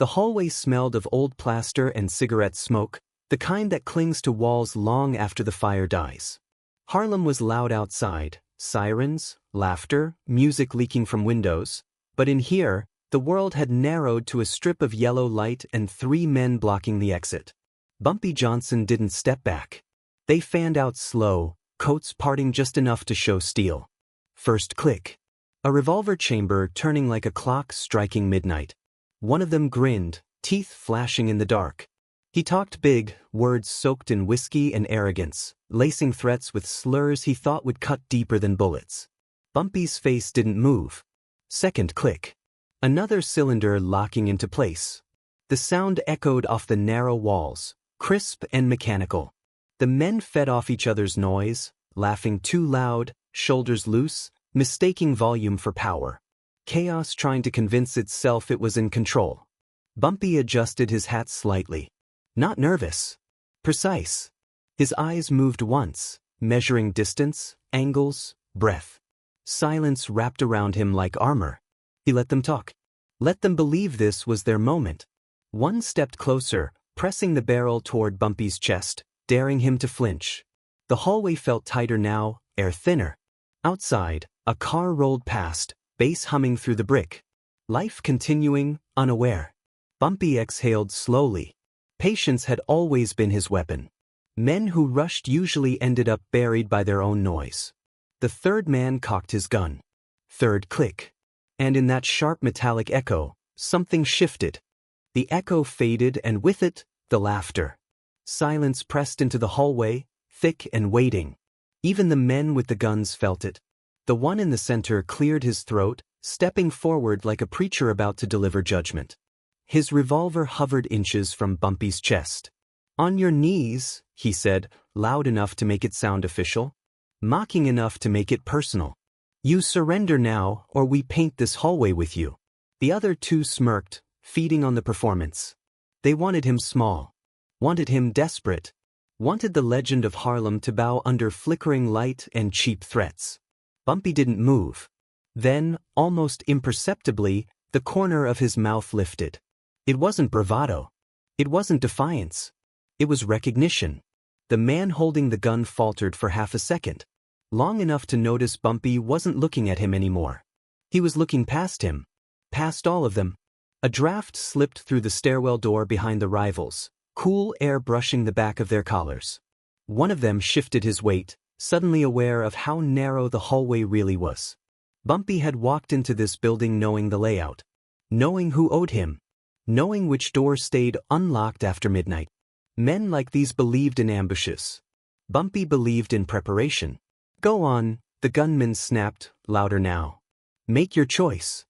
The hallway smelled of old plaster and cigarette smoke, the kind that clings to walls long after the fire dies. Harlem was loud outside, sirens, laughter, music leaking from windows, but in here, the world had narrowed to a strip of yellow light and 3 men blocking the exit. Bumpy Johnson didn't step back. They fanned out slow, coats parting just enough to show steel. First click. A revolver chamber turning like a clock striking midnight. One of them grinned, teeth flashing in the dark. He talked big, words soaked in whiskey and arrogance, lacing threats with slurs he thought would cut deeper than bullets. Bumpy's face didn't move. Second click. Another cylinder locking into place. The sound echoed off the narrow walls, crisp and mechanical. The men fed off each other's noise, laughing too loud, shoulders loose, mistaking volume for power. Chaos trying to convince itself it was in control. Bumpy adjusted his hat slightly. Not nervous. Precise. His eyes moved once, measuring distance, angles, breath. Silence wrapped around him like armor. He let them talk. Let them believe this was their moment. One stepped closer, pressing the barrel toward Bumpy's chest, daring him to flinch. The hallway felt tighter now, air thinner. Outside, a car rolled past, bass humming through the brick. Life continuing, unaware. Bumpy exhaled slowly. Patience had always been his weapon. Men who rushed usually ended up buried by their own noise. The third man cocked his gun. Third click. And in that sharp metallic echo, something shifted. The echo faded and with it, the laughter. Silence pressed into the hallway, thick and waiting. Even the men with the guns felt it. The one in the center cleared his throat, stepping forward like a preacher about to deliver judgment. His revolver hovered inches from Bumpy's chest. "On your knees," he said, loud enough to make it sound official, mocking enough to make it personal. "You surrender now, or we paint this hallway with you." The other 2 smirked, feeding on the performance. They wanted him small. Wanted him desperate. Wanted the legend of Harlem to bow under flickering light and cheap threats. Bumpy didn't move. Then, almost imperceptibly, the corner of his mouth lifted. It wasn't bravado. It wasn't defiance. It was recognition. The man holding the gun faltered for half a second. Long enough to notice Bumpy wasn't looking at him anymore. He was looking past him. Past all of them. A draft slipped through the stairwell door behind the rivals, cool air brushing the back of their collars. One of them shifted his weight, suddenly aware of how narrow the hallway really was. Bumpy had walked into this building knowing the layout. Knowing who owed him. Knowing which door stayed unlocked after midnight. Men like these believed in ambushes. Bumpy believed in preparation. "Go on," the gunman snapped, louder now. "Make your choice."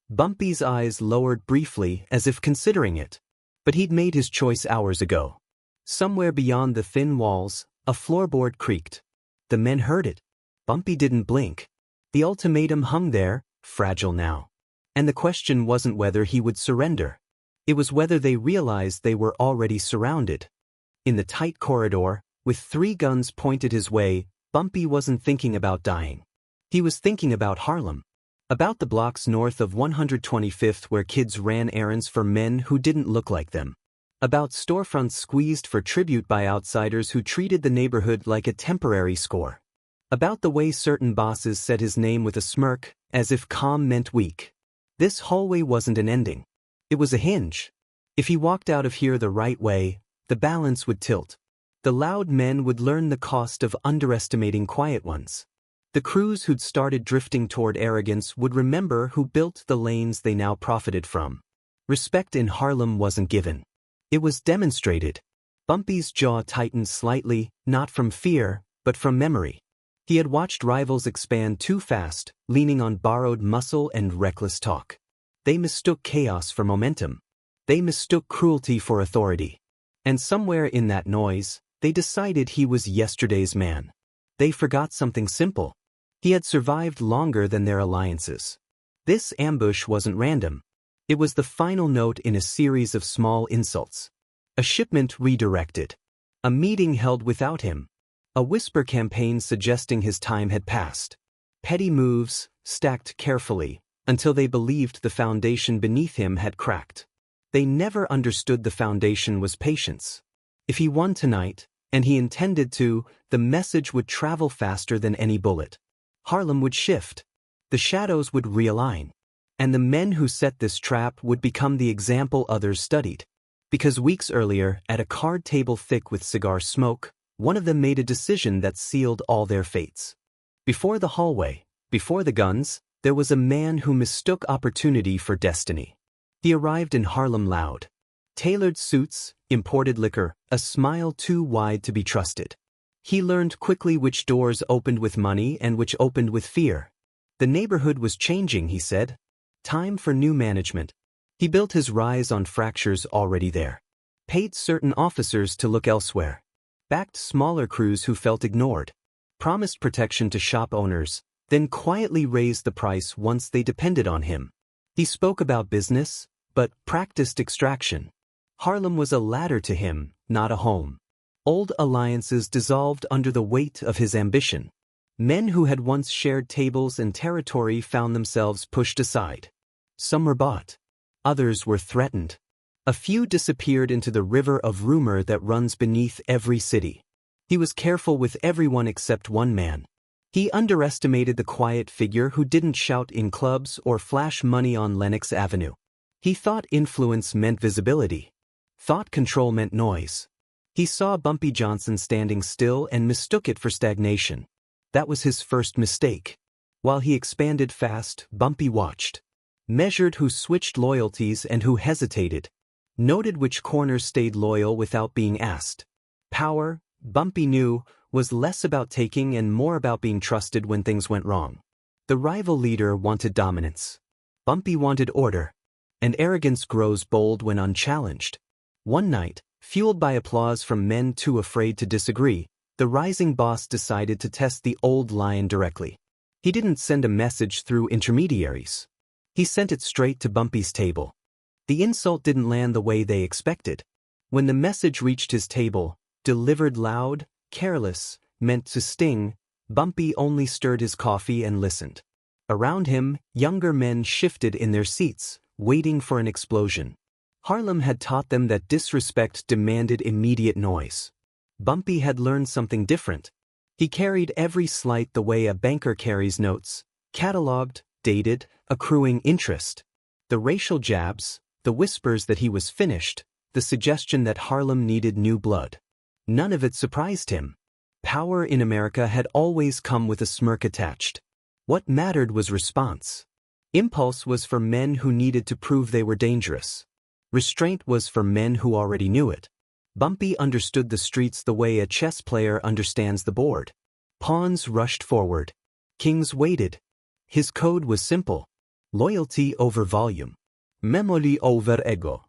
Bumpy's eyes lowered briefly as if considering it. But he'd made his choice hours ago. Somewhere beyond the thin walls, a floorboard creaked. The men heard it. Bumpy didn't blink. The ultimatum hung there, fragile now. And the question wasn't whether he would surrender. It was whether they realized they were already surrounded. In the tight corridor, with 3 guns pointed his way, Bumpy wasn't thinking about dying. He was thinking about Harlem. About the blocks north of 125th where kids ran errands for men who didn't look like them. About storefronts squeezed for tribute by outsiders who treated the neighborhood like a temporary score. About the way certain bosses said his name with a smirk, as if calm meant weak. This hallway wasn't an ending. It was a hinge. If he walked out of here the right way, the balance would tilt. The loud men would learn the cost of underestimating quiet ones. The crews who'd started drifting toward arrogance would remember who built the lanes they now profited from. Respect in Harlem wasn't given. It was demonstrated. Bumpy's jaw tightened slightly, not from fear, but from memory. He had watched rivals expand too fast, leaning on borrowed muscle and reckless talk. They mistook chaos for momentum. They mistook cruelty for authority. And somewhere in that noise, they decided he was yesterday's man. They forgot something simple. He had survived longer than their alliances. This ambush wasn't random. It was the final note in a series of small insults. A shipment redirected. A meeting held without him. A whisper campaign suggesting his time had passed. Petty moves, stacked carefully, until they believed the foundation beneath him had cracked. They never understood the foundation was patience. If he won tonight, and he intended to, the message would travel faster than any bullet. Harlem would shift. The shadows would realign. And the men who set this trap would become the example others studied. Because weeks earlier, at a card table thick with cigar smoke, one of them made a decision that sealed all their fates. Before the hallway, before the guns, there was a man who mistook opportunity for destiny. He arrived in Harlem loud. Tailored suits, imported liquor, a smile too wide to be trusted. He learned quickly which doors opened with money and which opened with fear. The neighborhood was changing, he said. Time for new management. He built his rise on fractures already there. Paid certain officers to look elsewhere. Backed smaller crews who felt ignored. Promised protection to shop owners, then quietly raised the price once they depended on him. He spoke about business, but practiced extraction. Harlem was a ladder to him, not a home. Old alliances dissolved under the weight of his ambition. Men who had once shared tables and territory found themselves pushed aside. Some were bought. Others were threatened. A few disappeared into the river of rumor that runs beneath every city. He was careful with everyone except one man. He underestimated the quiet figure who didn't shout in clubs or flash money on Lenox Avenue. He thought influence meant visibility. Thought control meant noise. He saw Bumpy Johnson standing still and mistook it for stagnation. That was his first mistake. While he expanded fast, Bumpy watched. Measured who switched loyalties and who hesitated. Noted which corners stayed loyal without being asked. Power, Bumpy knew, was less about taking and more about being trusted when things went wrong. The rival leader wanted dominance. Bumpy wanted order. And arrogance grows bold when unchallenged. One night, fueled by applause from men too afraid to disagree, the rising boss decided to test the old lion directly. He didn't send a message through intermediaries. He sent it straight to Bumpy's table. The insult didn't land the way they expected. When the message reached his table, delivered loud, careless, meant to sting, Bumpy only stirred his coffee and listened. Around him, younger men shifted in their seats, waiting for an explosion. Harlem had taught them that disrespect demanded immediate noise. Bumpy had learned something different. He carried every slight the way a banker carries notes, catalogued, dated, accruing interest. The racial jabs, the whispers that he was finished, the suggestion that Harlem needed new blood. None of it surprised him. Power in America had always come with a smirk attached. What mattered was response. Impulse was for men who needed to prove they were dangerous. Restraint was for men who already knew it. Bumpy understood the streets the way a chess player understands the board. Pawns rushed forward. Kings waited. His code was simple. Loyalty over volume. Memory over ego.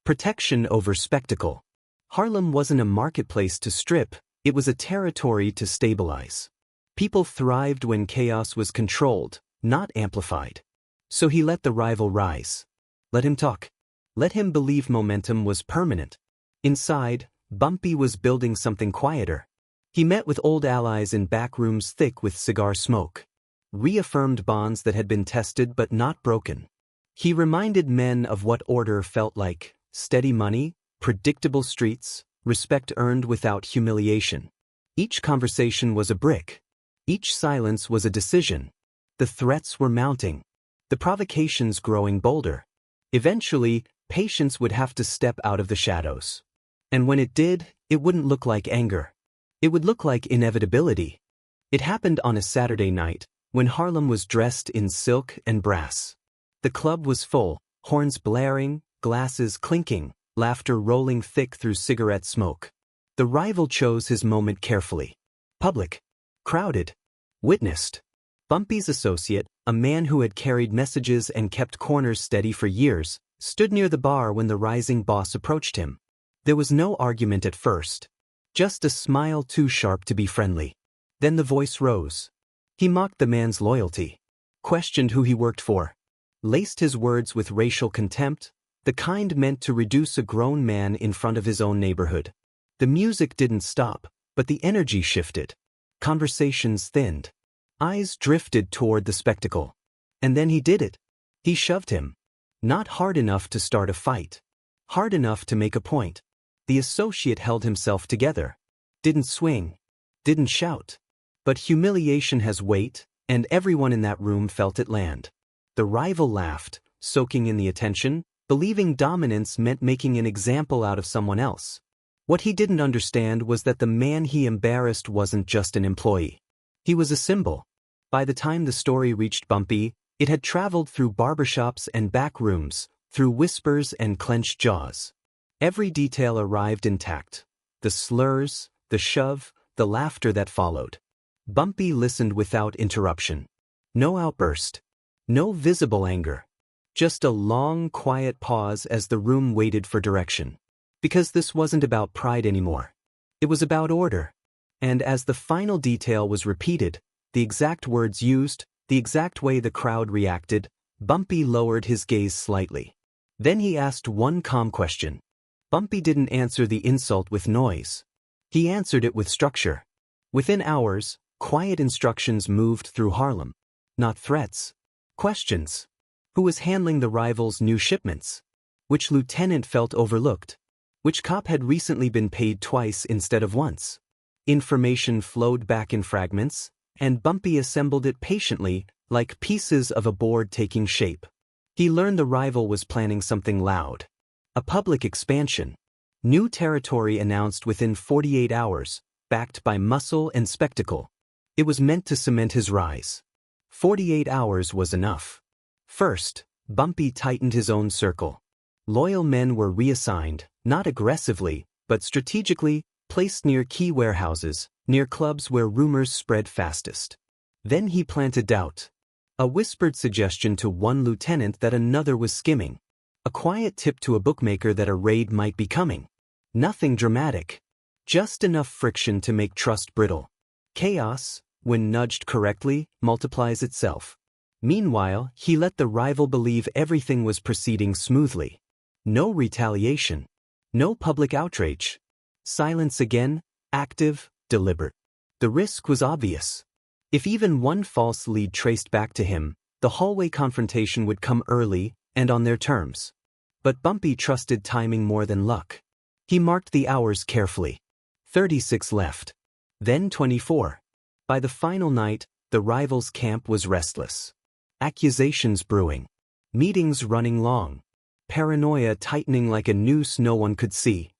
Protection over spectacle. Harlem wasn't a marketplace to strip, it was a territory to stabilize. People thrived when chaos was controlled, not amplified. So he let the rival rise. Let him talk. Let him believe momentum was permanent. Inside, Bumpy was building something quieter. He met with old allies in back rooms thick with cigar smoke. Reaffirmed bonds that had been tested but not broken. He reminded men of what order felt like: steady money, predictable streets, respect earned without humiliation. Each conversation was a brick. Each silence was a decision. The threats were mounting. The provocations growing bolder. Eventually, patience would have to step out of the shadows. And when it did, it wouldn't look like anger. It would look like inevitability. It happened on a Saturday night, when Harlem was dressed in silk and brass. The club was full, horns blaring, glasses clinking, laughter rolling thick through cigarette smoke. The rival chose his moment carefully. Public. Crowded. Witnessed. Bumpy's associate, a man who had carried messages and kept corners steady for years, stood near the bar when the rising boss approached him. There was no argument at first. Just a smile too sharp to be friendly. Then the voice rose. He mocked the man's loyalty. Questioned who he worked for. Laced his words with racial contempt, the kind meant to reduce a grown man in front of his own neighborhood. The music didn't stop, but the energy shifted. Conversations thinned. Eyes drifted toward the spectacle. And then he did it. He shoved him. Not hard enough to start a fight. hard enough to make a point. The associate held himself together. Didn't swing. Didn't shout. But humiliation has weight, and everyone in that room felt it land. The rival laughed, soaking in the attention, believing dominance meant making an example out of someone else. What he didn't understand was that the man he embarrassed wasn't just an employee. He was a symbol. By the time the story reached Bumpy, it had traveled through barbershops and back rooms, through whispers and clenched jaws. Every detail arrived intact. The slurs, the shove, the laughter that followed. Bumpy listened without interruption. No outburst. No visible anger. Just a long, quiet pause as the room waited for direction. Because this wasn't about pride anymore. It was about order. And as the final detail was repeated, the exact words used, the exact way the crowd reacted, Bumpy lowered his gaze slightly. Then he asked one calm question. Bumpy didn't answer the insult with noise. He answered it with structure. Within hours, quiet instructions moved through Harlem. Not threats. Questions. Who was handling the rival's new shipments? Which lieutenant felt overlooked? Which cop had recently been paid twice instead of once? Information flowed back in fragments, and Bumpy assembled it patiently, like pieces of a board taking shape. He learned the rival was planning something loud. A public expansion. New territory announced within 48 hours, backed by muscle and spectacle. It was meant to cement his rise. 48 hours was enough. First, Bumpy tightened his own circle. Loyal men were reassigned, not aggressively, but strategically, placed near key warehouses, near clubs where rumors spread fastest. Then he planted doubt. A whispered suggestion to one lieutenant that another was skimming. A quiet tip to a bookmaker that a raid might be coming. Nothing dramatic. Just enough friction to make trust brittle. Chaos, when nudged correctly, multiplies itself. Meanwhile, he let the rival believe everything was proceeding smoothly. No retaliation. No public outrage. Silence again, active, deliberate. The risk was obvious. If even one false lead traced back to him, the hallway confrontation would come early and on their terms. But Bumpy trusted timing more than luck. He marked the hours carefully. 36 left. Then 24. By the final night, the rival's camp was restless. Accusations brewing. Meetings running long. Paranoia tightening like a noose no one could see.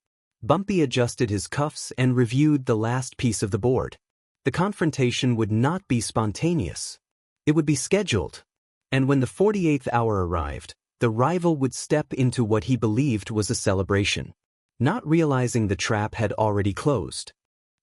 Bumpy adjusted his cuffs and reviewed the last piece of the board. The confrontation would not be spontaneous. It would be scheduled. And when the 48th hour arrived, the rival would step into what he believed was a celebration, not realizing the trap had already closed.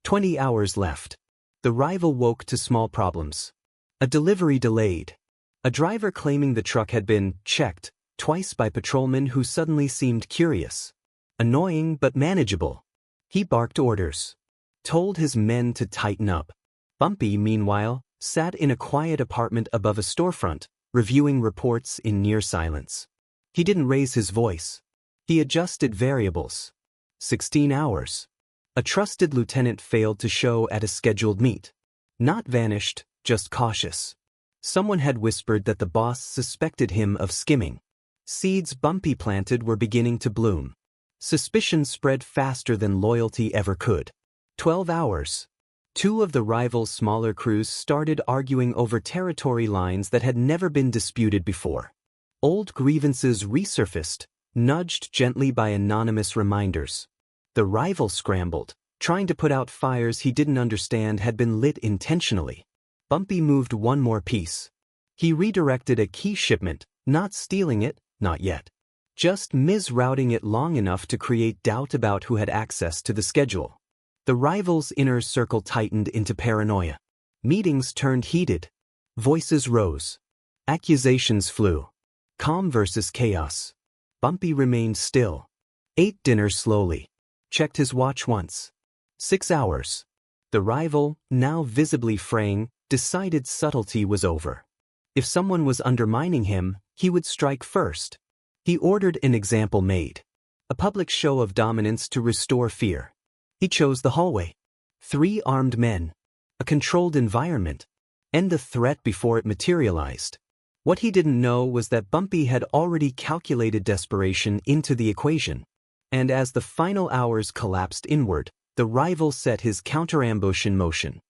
20 hours left. The rival woke to small problems. A delivery delayed. A driver claiming the truck had been checked twice by patrolmen who suddenly seemed curious. Annoying but manageable. He barked orders. Told his men to tighten up. Bumpy, meanwhile, sat in a quiet apartment above a storefront, reviewing reports in near silence. He didn't raise his voice. He adjusted variables. 16 hours. A trusted lieutenant failed to show at a scheduled meet. Not vanished, just cautious. Someone had whispered that the boss suspected him of skimming. Seeds Bumpy planted were beginning to bloom. Suspicion spread faster than loyalty ever could. 12 hours. Two of the rival's smaller crews started arguing over territory lines that had never been disputed before. Old grievances resurfaced, nudged gently by anonymous reminders. The rival scrambled, trying to put out fires he didn't understand had been lit intentionally. Bumpy moved one more piece. He redirected a key shipment, not stealing it, not yet. Just misrouting it long enough to create doubt about who had access to the schedule. The rival's inner circle tightened into paranoia. Meetings turned heated. Voices rose. Accusations flew. Calm versus chaos. Bumpy remained still. Ate dinner slowly. Checked his watch once. 6 hours. The rival, now visibly fraying, decided subtlety was over. If someone was undermining him, he would strike first. He ordered an example made. A public show of dominance to restore fear. He chose the hallway. 3 armed men. A controlled environment. End the threat before it materialized. What he didn't know was that Bumpy had already calculated desperation into the equation. And as the final hours collapsed inward, the rival set his counter-ambush in motion.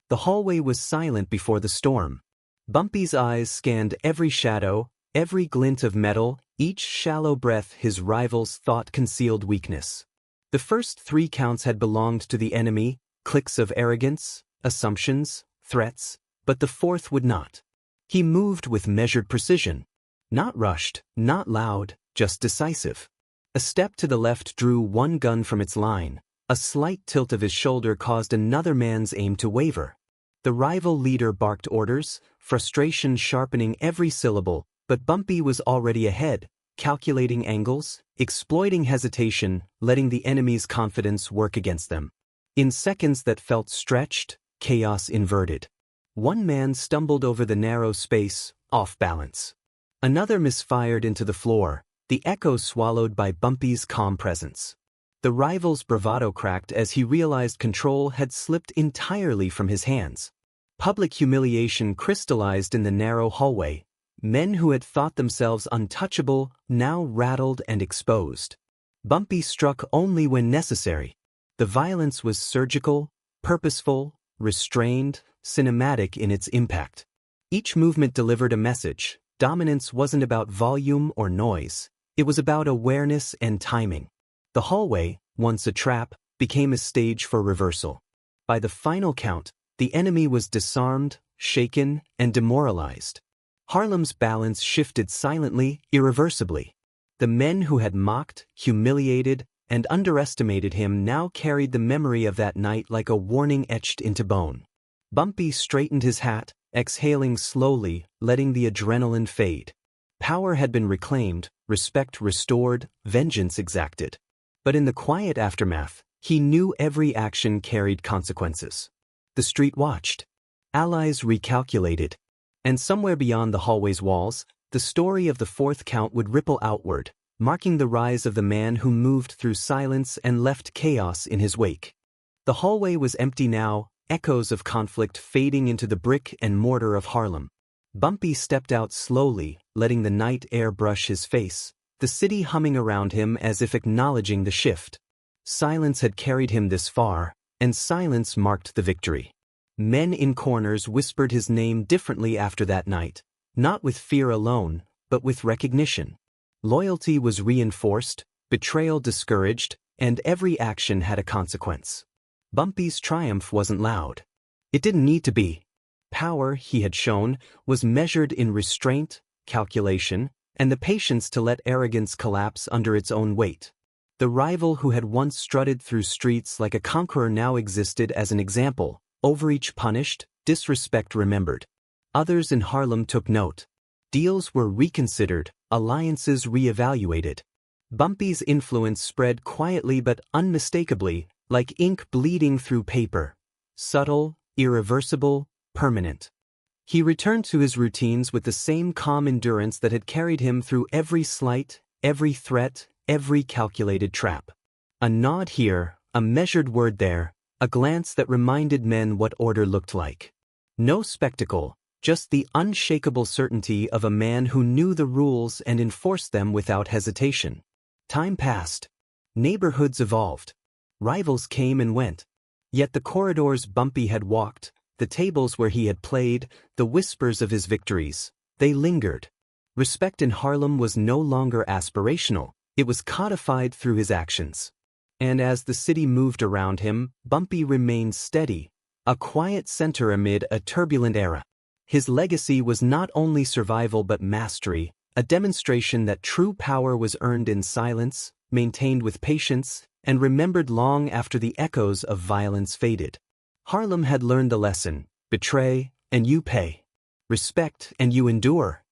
The hallway was silent before the storm. Bumpy's eyes scanned every shadow, every glint of metal, each shallow breath his rival's thought concealed weakness. The first 3 counts had belonged to the enemy, clicks of arrogance, assumptions, threats, but the 4th would not. He moved with measured precision. Not rushed, not loud, just decisive. A step to the left drew one gun from its line. A slight tilt of his shoulder caused another man's aim to waver. The rival leader barked orders, frustration sharpening every syllable, but Bumpy was already ahead, calculating angles, exploiting hesitation, letting the enemy's confidence work against them. In seconds that felt stretched, chaos inverted. One man stumbled over the narrow space, off balance. Another misfired into the floor, the echo swallowed by Bumpy's calm presence. The rival's bravado cracked as he realized control had slipped entirely from his hands. Public humiliation crystallized in the narrow hallway. Men who had thought themselves untouchable now rattled and exposed. Bumpy struck only when necessary. The violence was surgical, purposeful, restrained, cinematic in its impact. Each movement delivered a message. Dominance wasn't about volume or noise. It was about awareness and timing. The hallway, once a trap, became a stage for reversal. By the final count, the enemy was disarmed, shaken, and demoralized. Harlem's balance shifted silently, irreversibly. The men who had mocked, humiliated, and underestimated him now carried the memory of that night like a warning etched into bone. Bumpy straightened his hat, exhaling slowly, letting the adrenaline fade. Power had been reclaimed, respect restored, vengeance exacted. But in the quiet aftermath, he knew every action carried consequences. The street watched. Allies recalculated. And somewhere beyond the hallway's walls, the story of the 4th count would ripple outward, marking the rise of the man who moved through silence and left chaos in his wake. The hallway was empty now, echoes of conflict fading into the brick and mortar of Harlem. Bumpy stepped out slowly, letting the night air brush his face, the city humming around him as if acknowledging the shift. Silence had carried him this far, and silence marked the victory. Men in corners whispered his name differently after that night, not with fear alone, but with recognition. Loyalty was reinforced, betrayal discouraged, and every action had a consequence. Bumpy's triumph wasn't loud. It didn't need to be. Power, he had shown, was measured in restraint, calculation, and the patience to let arrogance collapse under its own weight. The rival who had once strutted through streets like a conqueror now existed as an example, overreach punished, disrespect remembered. Others in Harlem took note. Deals were reconsidered, alliances reevaluated. Bumpy's influence spread quietly but unmistakably, like ink bleeding through paper. Subtle, irreversible, permanent. He returned to his routines with the same calm endurance that had carried him through every slight, every threat, every calculated trap. A nod here, a measured word there, a glance that reminded men what order looked like. No spectacle, just the unshakable certainty of a man who knew the rules and enforced them without hesitation. Time passed. Neighborhoods evolved. Rivals came and went. Yet the corridors Bumpy had walked, the tables where he had played, the whispers of his victories, they lingered. Respect in Harlem was no longer aspirational, it was codified through his actions. And as the city moved around him, Bumpy remained steady, a quiet center amid a turbulent era. His legacy was not only survival but mastery, a demonstration that true power was earned in silence, maintained with patience, and remembered long after the echoes of violence faded. Harlem had learned the lesson: betray, and you pay. Respect, and you endure.